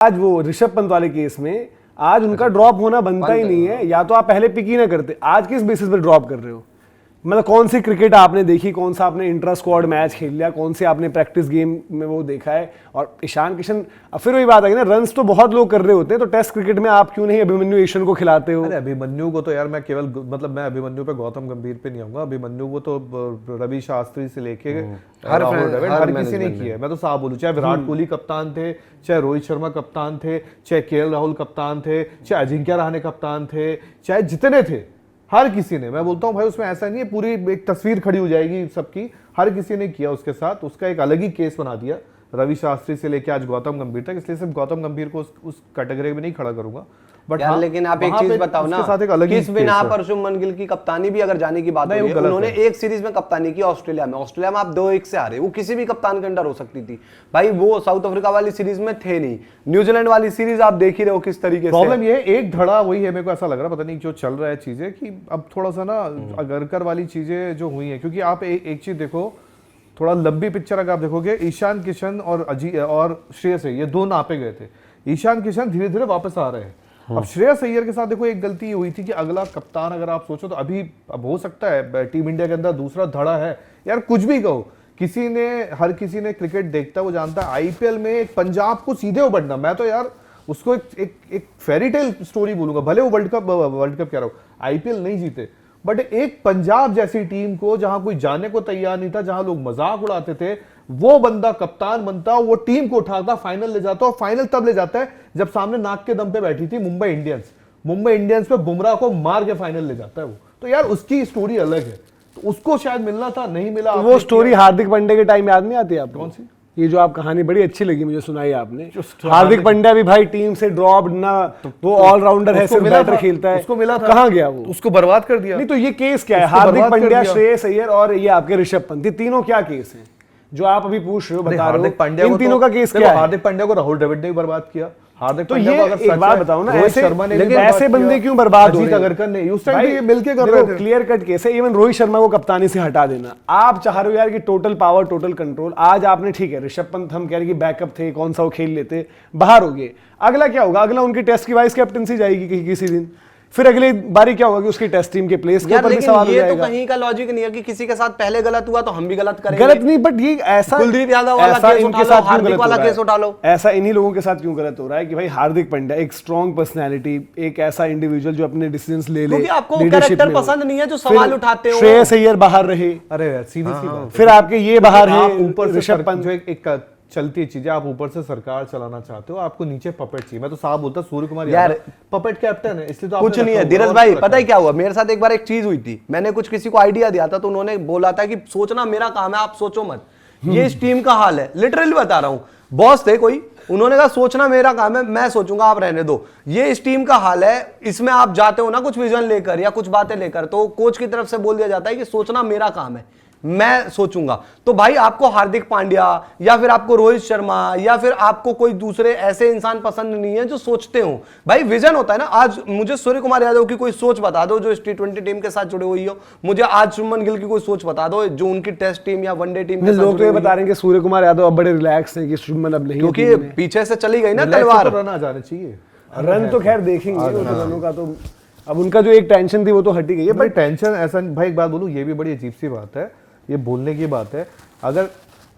आज वो ऋषभ पंत वाले केस में आज उनका ड्रॉप होना बनता ही नहीं है, या तो आप पहले पिक ही ना करते, आज किस बेसिस पर ड्रॉप कर रहे हो? मतलब कौन सी क्रिकेट आपने देखी, कौन सा आपने इंट्रा स्क्वाड मैच खेल लिया, कौन से आपने प्रैक्टिस गेम में वो देखा है? और ईशान किशन, अब फिर वही बात है ना, रन्स तो बहुत लोग कर रहे होते हैं, तो टेस्ट क्रिकेट में आप क्यों नहीं अभिमन्यु ईश्वर को खिलाते हो? अरे अभिमन्यु को तो यार मैं केवल मतलब मैं अभिमन्यु पे गौतम गंभीर पे नहीं आऊंगा, अभिमन्यु को तो रवि शास्त्री से लेके हर किसी ने किया है। मैं तो साफ बोलूं, चाहे विराट कोहली कप्तान थे, चाहे रोहित शर्मा कप्तान थे, चाहे केएल राहुल कप्तान थे, चाहे अजिंक्य रहाणे कप्तान थे, चाहे जितने थे, हर किसी ने, मैं बोलता हूँ भाई उसमें ऐसा नहीं है पूरी एक तस्वीर खड़ी हो जाएगी सबकी, हर किसी ने किया उसके साथ, उसका एक अलग ही केस बना दिया रवि शास्त्री से लेके आज गौतम गंभीर तक। इसलिए सिर्फ गौतम गंभीर को उस कैटेगरी में नहीं खड़ा करूंगा। बट हाँ, लेकिन आप एक चीज बताओ ना, किस बिना पर शुभमन गिल की कप्तानी भी अगर जाने की बात है, उन्होंने एक सीरीज में कप्तानी की ऑस्ट्रेलिया में आप 2-1 से हारे, वो किसी भी कप्तान के अंडर हो सकती थी भाई, वो साउथ अफ्रीका वाली सीरीज में थे नहीं, न्यूजीलैंड वाली सीरीज आप देख ही रहे हो किस तरीके से। प्रॉब्लम ये एक धड़ा वही है, मेरे को ऐसा लग रहा है पता नहीं जो चल रहा है चीजें, कि अब थोड़ा सा ना अगरकर वाली चीजें जो हुई है, क्योंकि आप एक चीज देखो, थोड़ा लंबी पिक्चर अगर आप देखोगे, ईशान किशन और श्रेयस अय्यर ये दो नापे गए थे, ईशान किशन धीरे धीरे वापस आ रहे हैं। अब श्रेयस अय्यर के साथ देखो एक गलती हुई थी कि अगला कप्तान अगर आप सोचो तो अभी अब हो सकता है टीम इंडिया के अंदर दूसरा धड़ा है यार, कुछ भी कहो, हर किसी ने क्रिकेट देखता वो जानता है, आईपीएल में एक पंजाब को सीधे उबड़ना, मैं तो यार उसको एक फेरी टेल स्टोरी बोलूंगा, भले वो वर्ल्ड कप कह रहा हूँ, आईपीएल नहीं जीते, बट एक पंजाब जैसी टीम को जहां कोई जाने को तैयार नहीं था, जहां लोग मजाक उड़ाते थे, वो बंदा कप्तान बनता, वो टीम को उठाता, फाइनल ले जाता, और फाइनल तब ले जाता है जब सामने नाक के दम पे बैठी थी मुंबई इंडियंस पे बुमराह को मार के फाइनल ले जाता है वो। तो यार उसकी स्टोरी अलग है, तो उसको शायद मिलना था, नहीं मिला। तो वो स्टोरी हार्दिक पांड्या के टाइम याद नहीं आती आपको? कौन सी? ये जो आप कहानी बड़ी अच्छी लगी मुझे, सुनाई आपने, हार्दिक पांड्या भी भाई टीम से ड्रॉप ना, वो ऑलराउंडर है, सिर्फ बैटर खेलता है, उसको मिला था, कहाँ गया वो? उसको बर्बाद कर दिया। नहीं तो ये केस क्या है? हार्दिक पांड्या, श्रेयस अय्यर और ये आपके ऋषभ पंत, ये तीनों क्या केस हैं जो आप अभी पूछ रहे हो, बता रहे हो? इन तीनों का केस क्या है? हार्दिक पांड्या को राहुल द्रविड़ ने भी बर्बाद किया। हार्दिक तो ये एक बात बताओ ना, ऐसे ऐसे बंदे क्यों बर्बाद हो रहे हैं? उस टाइम पे मिलके कर रहे थे। क्लियर कट केस है। इवन रोहित शर्मा को कप्तानी से हटा देना, आप चाह रहे हो यार कि टोटल पावर, टोटल कंट्रोल। आज आपने, ठीक है ऋषभ पंत हम कह रहे हैं कि बैकअप थे, कौन सा वो खेल लेते, बाहर हो गए, अगला क्या होगा? अगला उनकी टेस्ट की वाइस कैप्टनसी जाएगी किसी दिन, फिर अगली बारी क्या होगा कि उसकी टेस्ट टीम के प्लेस के ऊपर भी सवाल हो जाएगा। ये तो कहीं का लॉजिक नहीं है कि किसी के साथ पहले गलत हुआ तो हम भी गलत करेंगे। गलत नहीं, बट ये ऐसा कुलदीप यादव वाला केस उठा लो, हार्दिक वाला केस उठा लो, ऐसा इन्हीं लोगों के साथ क्यों गलत हो रहा है कि भाई हार्दिक पांड्या एक स्ट्रॉन्ग पर्सनैलिटी, एक ऐसा इंडिविजुअल जो अपने डिसीजंस ले ले, क्योंकि आपको कैरेक्टर पसंद नहीं है जो सवाल उठाते हो। श्रेयस अय्यर बाहर रहे, अरे सीधी सी बात, फिर आपके ये बाहर है, ऊपर ऋषभ पंत जो एक चलती चीजें, आप ऊपर से सरकार चलाना चाहते हो, आपको नीचे पपेट चाहिए। मैं तो साफ बोलता, सूर्य कुमार यार पपेट कैप्टन है, इसलिए तो कुछ नहीं है। धीरज भाई पता है क्या हुआ मेरे साथ? एक बार एक चीज हुई थी, मैंने कुछ किसी को आइडिया दिया था, तो उन्होंने बोला था कि सोचना मेरा काम है, आप सोचो मत, ये इस टीम का हाल है, लिटरली बता रहा हूं। बॉस थे कोई, उन्होंने कहा सोचना मेरा काम है, मैं सोचूंगा, आप रहने दो, ये इस टीम का हाल है, इसमें आप जाते हो ना कुछ विजन लेकर या कुछ बातें लेकर, तो कोच की तरफ से बोल दिया जाता है कि सोचना मेरा काम है, मैं सोचूंगा। तो भाई आपको हार्दिक पांड्या या फिर आपको रोहित शर्मा या फिर आपको कोई दूसरे ऐसे इंसान पसंद नहीं है जो सोचते हो। भाई विजन होता है ना। आज मुझे सूर्य कुमार यादव की कोई सोच बता दो जो इस T20 टीम के साथ जुड़े हुई हो, मुझे आज शुभमन गिल की कोई सोच बता दो जो उनकी टेस्ट टीम या वनडे टीम के साथ। लोग तो ये बता रहे हैं कि सूर्य कुमार यादव अब बड़े रिलैक्स हैं कि शुभमन अब नहीं, क्योंकि पीछे से चली गई ना तलवार। रन आ जाने चाहिए, रन तो खैर देखेंगे, रनों का तो अब उनका जो एक टेंशन थी वो तो हट ही गई है। बट टेंशन ऐसा भाई, एक बात बोलूं, ये भी बड़ी अजीब सी बात है, ये बोलने की बात है, अगर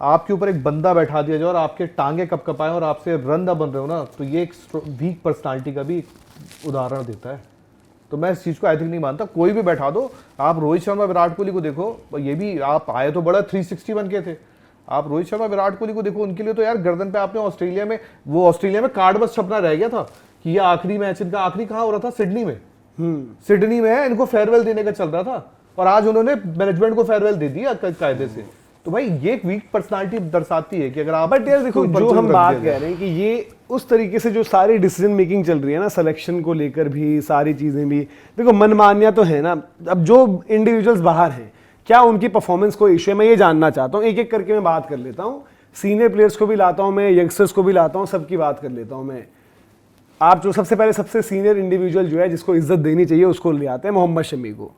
आपके ऊपर एक बंदा बैठा दिया जाए और आपके टांगे कपकपाए और आपसे रन ना बन रहे हो ना, तो ये एक वीक पर्सनालिटी का भी उदाहरण देता है। तो मैं इस चीज को आई थिंक नहीं मानता, कोई भी बैठा दो। आप रोहित शर्मा विराट कोहली को देखो, ये भी आप आए तो बड़ा 360 बन के थे। आप रोहित शर्मा विराट कोहली को देखो, उनके लिए तो यार गर्दन पे आपने ऑस्ट्रेलिया में कार्ड बस छपना रह गया था कि ये आखिरी मैच इनका, आखिरी कहाँ हो रहा था? सिडनी में। सिडनी में इनको फेयरवेल देने का चल रहा था और आज उन्होंने मैनेजमेंट को फेयरवेल दे दिया कायदे से। तो भाई ये एक वीक पर्सनालिटी दर्शाती है कि अगर आप, बट यार देखो जो हम बात कह रहे हैं कि ये उस तरीके से जो सारी डिसीजन मेकिंग चल रही है ना, सिलेक्शन को लेकर भी सारी चीजें भी, देखो मनमानियां तो है ना। अब जो इंडिविजुअल्स बाहर हैं, क्या उनकी परफॉर्मेंस को इश्यू है? मैं ये जानना चाहता हूँ, एक एक करके मैं बात कर लेता हूँ। सीनियर प्लेयर्स को भी लाता हूँ मैं, यंगस्टर्स को भी लाता हूँ, सबकी बात कर लेता हूँ मैं। आप जो सबसे पहले सबसे सीनियर इंडिविजुअल जो है जिसको इज्जत देनी चाहिए उसको ले आते हैं मोहम्मद शमी को।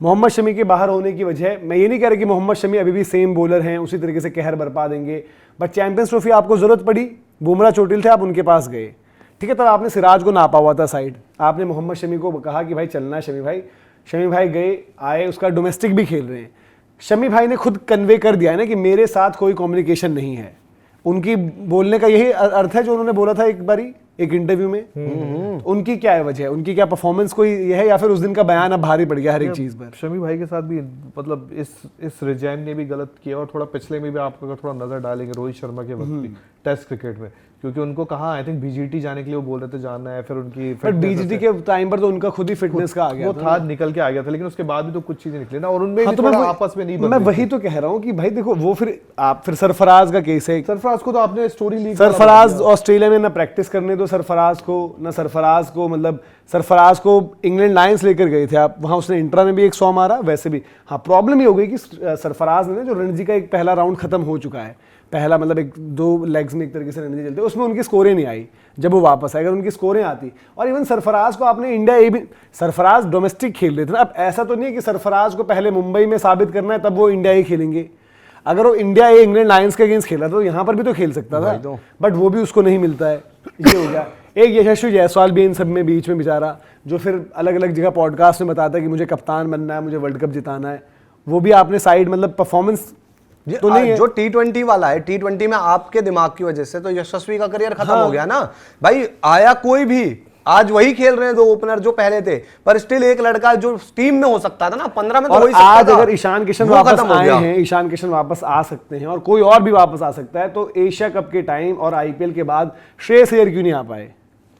मोहम्मद शमी के बाहर होने की वजह, मैं ये नहीं कह रहा कि मोहम्मद शमी अभी भी सेम बॉलर हैं, उसी तरीके से कहर बरपा देंगे, बट चैंपियंस ट्रॉफी आपको जरूरत पड़ी, बुमराह चोटिल थे, आप उनके पास गए, ठीक है, तब आपने सिराज को नापा हुआ था साइड, आपने मोहम्मद शमी को कहा कि भाई चलना है शमी भाई गए आए, उसका डोमेस्टिक भी खेल रहे हैं। शमी भाई ने खुद कन्वे कर दिया है ना कि मेरे साथ कोई कम्युनिकेशन नहीं है। उनकी बोलने का यही अर्थ है जो उन्होंने बोला था एक बारी एक इंटरव्यू में। उनकी क्या है वजह, उनकी क्या परफॉर्मेंस कोई ये है या फिर उस दिन का बयान अब भारी पड़ गया हर एक चीज पर? शमी भाई के साथ भी मतलब इस रिजाइम ने भी गलत किया, और थोड़ा पिछले में भी आप अगर थोड़ा नजर डालेंगे रोहित शर्मा के वक्त भी टेस्ट क्रिकेट में, क्योंकि उनको कहा आई थिंक बीजीटी जाने के लिए वो बोल रहे थे जाना है, फिर उनकी बट बीजीटी के टाइम पर तो उनका खुद ही फिटनेस का आ गया वो था निकल के आ गया था, लेकिन उसके बाद भी तो कुछ चीजें निकली ना, और उनमें भी तो थोड़ा आपस में नहीं मैं वही तो कह रहा हूँ कि भाई देखो वो फिर सरफराज का केस है। सरफराज को तो आपने स्टोरी लीक, सरफराज ऑस्ट्रेलिया में ना प्रैक्टिस करने दो सरफराज को, मतलब सरफराज को इंग्लैंड लायंस लेकर गए थे आप, वहां उसने इंट्रा में भी एक 100 मारा, वैसे भी। हाँ, प्रॉब्लम ये हो गई कि सरफराज ने जो रणजी का एक पहला राउंड खत्म हो चुका है, पहला मतलब एक 2 लेग्स में एक तरीके से रणजी चलते, उसमें उनकी स्कोरें नहीं आई। जब वो वापस आए अगर उनकी स्कोरें आती, और इवन सरफराज को आपने इंडिया ए भी, सरफराज डोमेस्टिक खेल रहे थे ना। अब ऐसा तो नहीं है कि सरफराज को पहले मुंबई में साबित करना है तब वो इंडिया ए खेलेंगे। अगर वो इंडिया ए इंग्लैंड लायंस के अगेंस्ट खेला तो यहाँ पर भी तो खेल सकता था, बट वो भी उसको नहीं मिलता है। ये हो गया। एक यशस्वी जायसवाल भी इन सब में बीच में बेचारा, जो फिर अलग अलग जगह पॉडकास्ट में बताता है कि मुझे कप्तान बनना है, मुझे वर्ल्ड कप जिताना है, वो भी आपने साइड मतलब परफॉर्मेंस तो नहीं है। जो T20 वाला है, T20 में आपके दिमाग की वजह से तो यशस्वी का करियर खत्म हो गया ना भाई। आया कोई भी, आज वही खेल रहे हैं 2 ओपनर जो पहले थे, पर स्टिल एक लड़का जो टीम में हो सकता था ना 15 में, तो वही सकता आज था। अगर ईशान किशन वापस आए हैं, ईशान किशन वापस आ सकते हैं और कोई और भी वापस आ सकता है, तो एशिया कप के टाइम और आईपीएल के बाद श्रेयस अय्यर क्यों नहीं आ पाए?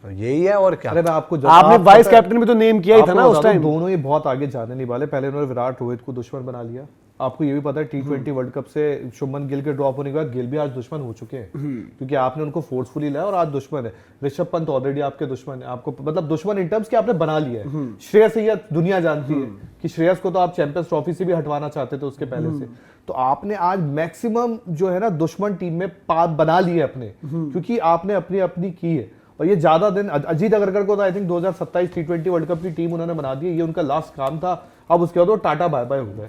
यही है और क्या। अरे मैं आपने वाइस कैप्टन भी तो नेम किया ही था ना उस टाइम। दोनों ही बहुत आगे जाने नहीं वाले। पहले उन्होंने विराट रोहित को दुश्मन बना लिया। आपको ये भी पता है T20 वर्ल्ड कप से शुभमन गिल के ड्रॉप होने के बाद गिल भी आज दुश्मन हो चुके हैं, क्योंकि आपने उनको फोर्सफुली लाया और आज दुश्मन है। ऋषभ पंत ऑलरेडी आपके दुश्मन है, आपको मतलब दुश्मन इन टर्म्स कि आपने बना लिया है। श्रेयस अय्यर दुनिया जानती है कि श्रेयस को तो आप चैंपियंस ट्रॉफी से भी हटवाना चाहते थे उसके पहले से, तो आपने आज मैक्सिमम जो है ना दुश्मन टीम में बना लिए अपने, क्योंकि आपने अपनी अपनी की है। और ये ज्यादा दिन अजीत अगरकर को तो I think 2027 T20 world cup की टीम उन्होंने बना दी है, ये उनका लास्ट काम था। अब उसके बाद वो टाटा बाय बाय हो गए।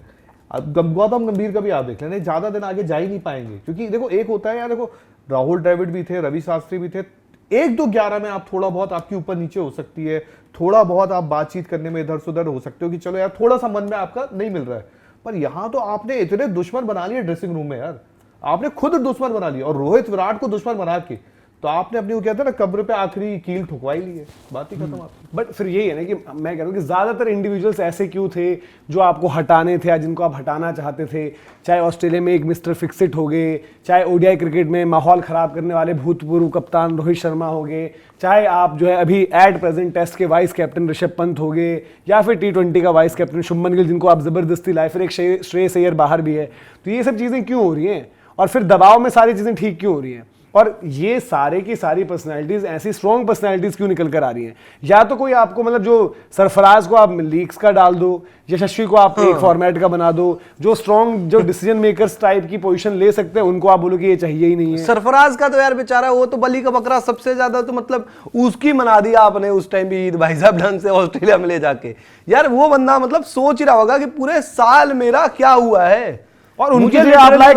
अब गौतम गंभीर का भी आप देख लेना, ज्यादा दिन आगे जा ही नहीं पाएंगे, क्योंकि देखो एक होता है यार, देखो राहुल द्रविड़ भी थे, रवि शास्त्री भी थे, 1-2-11 में आप थोड़ा बहुत आपकी ऊपर नीचे हो सकती है, थोड़ा बहुत आप बातचीत करने में इधर से उधर हो सकते हो कि चलो यार थोड़ा सा मन में आपका नहीं मिल रहा है, पर यहां तो आपने इतने दुश्मन बना लिए ड्रेसिंग रूम में यार, आपने खुद दुश्मन बना लिया। और रोहित विराट को दुश्मन बना के तो आपने अपनी वो कहते हैं ना कब्र पे आखिरी कील ठुकवाई ली है, बात ही खत्म आपकी। बट फिर यही है ना कि मैं कह रहा हूँ कि ज्यादातर इंडिविजुअल्स ऐसे क्यों थे जो आपको हटाने थे, जिनको आप हटाना चाहते थे, चाहे ऑस्ट्रेलिया में एक मिस्टर फिक्सिट हो गए, चाहे ओडीआई क्रिकेट में माहौल खराब करने वाले भूतपूर्व कप्तान रोहित शर्मा हो गए, चाहे आप जो है अभी एट प्रेजेंट टेस्ट के वाइस कैप्टन ऋषभ पंत हो गए, या फिर T20 का वाइस कैप्टन शुभमन गिल जिनको आप जबरदस्ती लाए, फिर एक श्रेयस अय्यर बाहर भी है। तो ये सब चीजें क्यों हो रही हैं, और फिर दबाव में सारी चीजें ठीक क्यों हो रही हैं, और ये सारे की सारी पर्सनालिटीज ऐसी स्ट्रॉन्ग पर्सनालिटीज क्यों निकल कर आ रही हैं? या तो कोई आपको मतलब जो सरफराज को आप लीग्स का डाल दो, यशस्वी को आप एक फॉर्मेट का बना दो, जो स्ट्रॉन्ग जो डिसीजन मेकर्स टाइप की पोजीशन ले सकते हैं उनको आप बोलो कि ये चाहिए ही नहीं है। सरफराज का तो यार बेचारा वो तो बली का बकरा सबसे ज्यादा, तो मतलब उसकी मना दिया आपने उस टाइम भी ईद भाई साहब ढंग से ऑस्ट्रेलिया में ले जाके। यार वो बंदा मतलब सोच ही रहा होगा कि पूरे साल मेरा क्या हुआ है, और उनके लिए आप लाए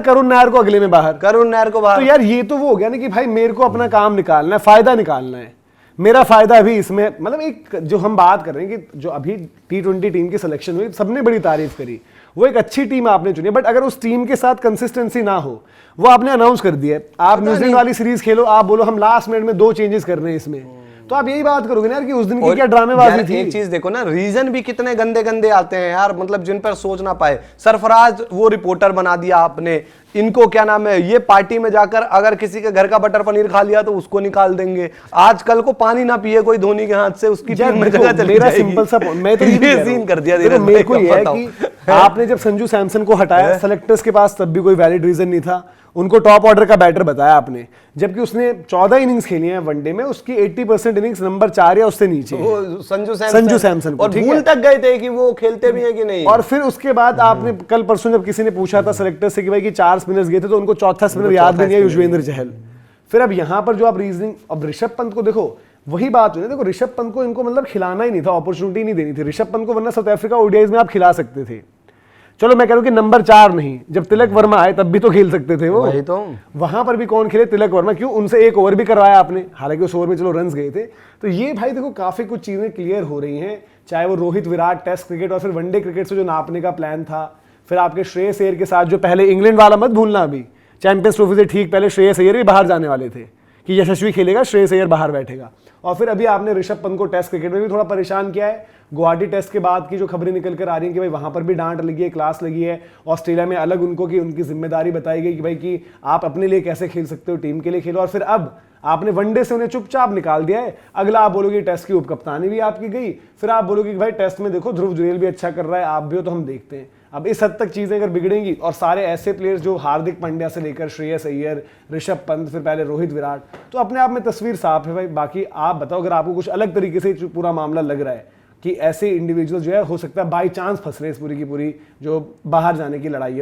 करुण नायर को अगले में बाहर, करुण नायर को बाहर। तो यार ये तो वो हो गया ना कि भाई मेरे को अपना काम निकालना है, फायदा निकालना है, मेरा फायदा अभी इसमें। मतलब एक जो हम बात कर रहे हैं कि जो अभी T20 टीम की सिलेक्शन हुई, सबने बड़ी तारीफ करी, वो एक अच्छी टीम आपने चुनी, बट अगर उस टीम के साथ कंसिस्टेंसी ना हो, वो आपने अनाउंस कर दिया आप न्यूजीलैंड वाली सीरीज खेलो, आप बोलो हम लास्ट मिनट में 2 चेंजेस कर रहे हैं इसमें, तो आप यही बात करोगे ना यार कि उस दिन की क्या ड्रामेबाजी थी। एक चीज देखो ना, रीजन भी कितने गंदे गंदे आते हैं यार, मतलब जिन पर सोच ना पाए। सरफराज वो रिपोर्टर बना दिया आपने, इनको क्या नाम है, ये पार्टी में जाकर अगर किसी के घर का बटर पनीर खा लिया तो उसको निकाल देंगे। आजकल को पानी ना पिए कोई धोनी के हाथ से, उसकी टीम में जगह चली मेरा सिंपल सा मैं तो ये सीन कर दिया मेरे को ये है कि आपने जब संजू सैमसन को हटाया, सेलेक्टर्स के पास तब भी कोई वैलिड रीजन नहीं था, उनको टॉप ऑर्डर का बैटर बताया आपने, जबकि उसने 14 इनिंग्स खेली हैं वनडे में, उसकी 80% इनिंग्स नंबर 4 या उससे नीचे संजू सैमसन और भूल तक गए थे कि वो खेलते भी हैं कि नहीं। और फिर उसके बाद आपने कल परसों जब किसी ने पूछा था सेलेक्टर से कि भाई कि 4 स्पिनर्स गए थे, तो उनको चौथा स्पिनर याद नहीं है, युजवेंद्र चहल। फिर अब यहां पर जो आप रीजनिंग, अब ऋषभ पंत को देखो, वही बात हुई ना, देखो ऋषभ पंत को इनको मतलब खिलाना ही नहीं था, अपॉर्चुनिटी नहीं देनी थी ऋषभ पंत को, वरना साउथ अफ्रीका ओडीआईज में आप खिला सकते थे। चलो मैं कह रहा हूँ कि नंबर 4 नहीं, जब तिलक वर्मा आए तब भी तो खेल सकते थे वो। वही तो। वहां पर भी कौन खेले? तिलक वर्मा। क्यों? उनसे एक ओवर भी करवाया आपने, हालांकि उस ओवर में चलो रन्स गए थे। तो ये भाई देखो काफी कुछ चीजें क्लियर हो रही हैं, चाहे वो रोहित विराट टेस्ट क्रिकेट और फिर वनडे क्रिकेट से जो नापने का प्लान था, फिर आपके श्रेयस अय्यर के साथ जो पहले इंग्लैंड वाला मत भूलना, अभी चैंपियंस ट्रॉफी से ठीक पहले श्रेयस अय्यर भी बाहर जाने वाले थे कि यशस्वी खेलेगा, श्रेयस अय्यर बाहर बैठेगा। और फिर अभी आपने ऋषभ पंत को टेस्ट क्रिकेट में भी थोड़ा परेशान किया है। गुवाहाटी टेस्ट के बाद की जो खबरें निकल कर आ रही हैं कि भाई वहां पर भी डांट लगी है, क्लास लगी है, ऑस्ट्रेलिया में अलग उनको कि उनकी जिम्मेदारी बताई गई कि भाई कि आप अपने लिए कैसे खेल सकते हो, टीम के लिए खेलो। और फिर अब आपने वनडे से उन्हें चुपचाप निकाल दिया है। अगला आप बोलोगे टेस्ट की उपकप्तानी भी आपकी गई, फिर आप बोलोगे कि भाई टेस्ट में देखो ध्रुव जुरेल भी अच्छा कर रहा है, आप भी हो तो हम देखते हैं। अब इस हद तक चीजें अगर बिगड़ेंगी और सारे ऐसे प्लेयर्स जो हार्दिक पांड्या से लेकर श्रेयस अय्यर, ऋषभ पंत, फिर पहले रोहित विराट, तो अपने आप में तस्वीर साफ है भाई। बाकी आप बताओ अगर आपको कुछ अलग तरीके से पूरा मामला लग रहा है कि ऐसे इंडिविजुअल जो है हो सकता है बाई चांस फंस रहे इस पूरी की पूरी जो बाहर जाने की लड़ाई है।